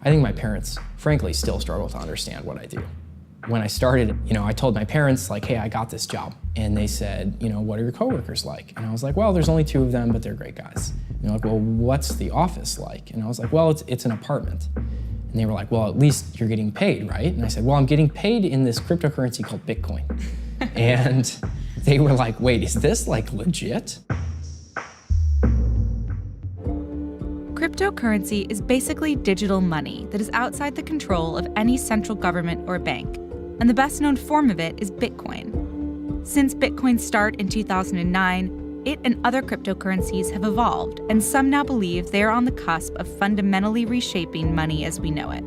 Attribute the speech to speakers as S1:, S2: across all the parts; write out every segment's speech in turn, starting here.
S1: I think my parents, frankly, still struggle to understand what I do. When I started, I told my parents, like, hey, I got this job. And they said, what are your coworkers like? And I was like, well, there's only 2 of them, but they're great guys. And they're like, well, what's the office like? And I was like, well, it's an apartment. And they were like, well, at least you're getting paid, right? And I said, well, I'm getting paid in this cryptocurrency called Bitcoin. And they were like, wait, is this like legit?
S2: Cryptocurrency is basically digital money that is outside the control of any central government or bank, and the best known form of it is Bitcoin. Since Bitcoin's start in 2009, it and other cryptocurrencies have evolved, and some now believe they are on the cusp of fundamentally reshaping money as we know it.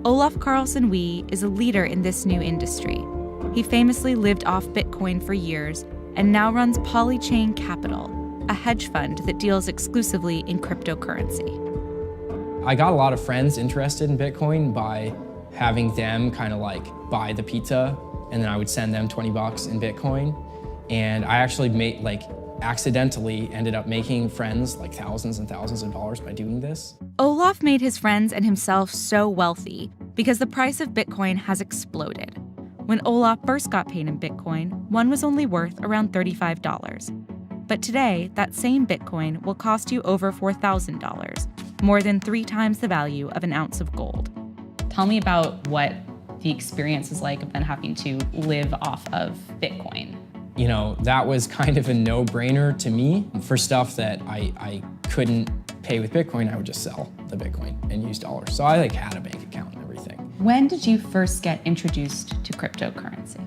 S2: Olaf Carlson Wee is a leader in this new industry. He famously lived off Bitcoin for years and now runs Polychain Capital, a hedge fund that deals exclusively in cryptocurrency.
S1: I got a lot of friends interested in Bitcoin by having them kind of like buy the pizza, and then I would send them 20 bucks in Bitcoin. And I actually accidentally ended up making friends like thousands and thousands of dollars by doing this.
S2: Olaf made his friends and himself so wealthy because the price of Bitcoin has exploded. When Olaf first got paid in Bitcoin, one was only worth around $35. But today, that same Bitcoin will cost you over $4,000, more than 3 times the value of an ounce of gold.
S3: Tell me about what the experience is like of then having to live off of Bitcoin.
S1: That was kind of a no-brainer to me. For stuff that I couldn't pay with Bitcoin, I would just sell the Bitcoin and use dollars. So I had a bank account and everything.
S3: When did you first get introduced to cryptocurrency?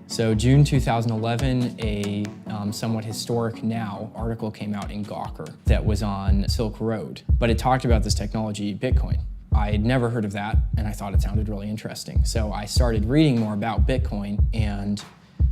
S1: So June 2011, a somewhat historic now article came out in Gawker that was on Silk Road, but it talked about this technology, Bitcoin. I had never heard of that, and I thought it sounded really interesting. So I started reading more about Bitcoin and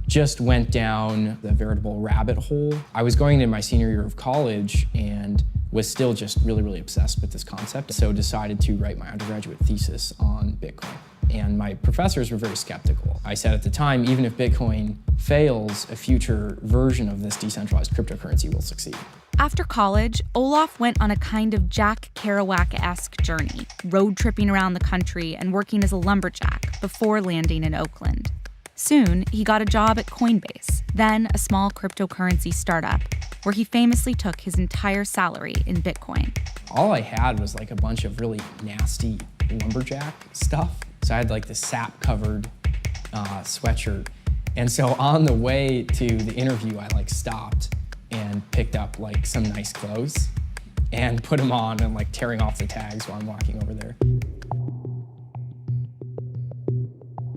S1: just went down the veritable rabbit hole. I was going into my senior year of college and was still just really, really obsessed with this concept. So decided to write my undergraduate thesis on Bitcoin. And my professors were very skeptical. I said at the time, even if Bitcoin fails, a future version of this decentralized cryptocurrency will succeed.
S2: After college, Olaf went on a kind of Jack Kerouac-esque journey, road tripping around the country and working as a lumberjack before landing in Oakland. Soon, he got a job at Coinbase, then a small cryptocurrency startup, where he famously took his entire salary in Bitcoin.
S1: All I had was like a bunch of really nasty lumberjack stuff. So I had like this sap-covered sweatshirt. And so on the way to the interview, I stopped and picked up some nice clothes and put them on and tearing off the tags while I'm walking over there.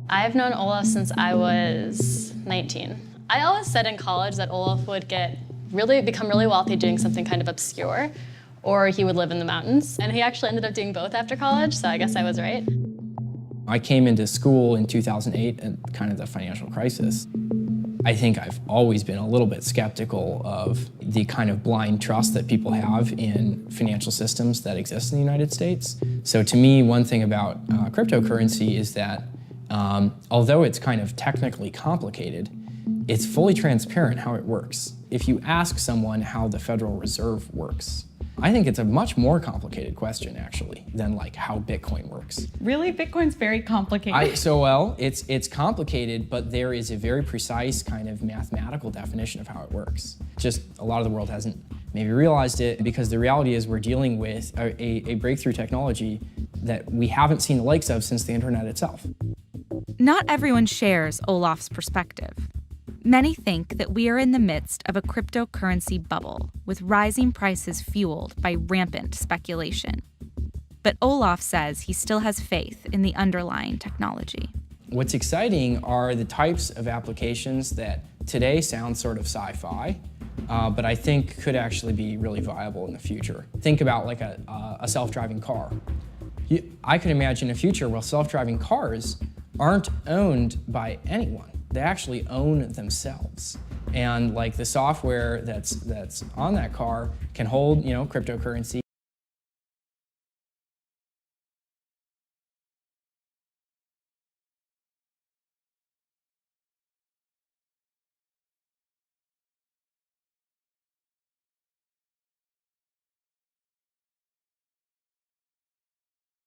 S4: I've known Olaf since I was 19. I always said in college that Olaf would become really wealthy doing something kind of obscure, or he would live in the mountains. And he actually ended up doing both after college, so I guess I was right.
S1: I came into school in 2008 at kind of the financial crisis. I think I've always been a little bit skeptical of the kind of blind trust that people have in financial systems that exist in the United States. So to me, one thing about cryptocurrency is that although it's kind of technically complicated, it's fully transparent how it works. If you ask someone how the Federal Reserve works, I think it's a much more complicated question, actually, than how Bitcoin works.
S3: Really? Bitcoin's very complicated.
S1: It's complicated, but there is a very precise kind of mathematical definition of how it works. Just a lot of the world hasn't maybe realized it, because the reality is we're dealing with a breakthrough technology that we haven't seen the likes of since the internet itself.
S2: Not everyone shares Olaf's perspective. Many think that we are in the midst of a cryptocurrency bubble, with rising prices fueled by rampant speculation. But Olaf says he still has faith in the underlying technology.
S1: What's exciting are the types of applications that today sound sort of sci-fi, but I think could actually be really viable in the future. Think about a self-driving car. I could imagine a future where self-driving cars aren't owned by anyone. They actually own themselves. And the software that's on that car can hold, cryptocurrency.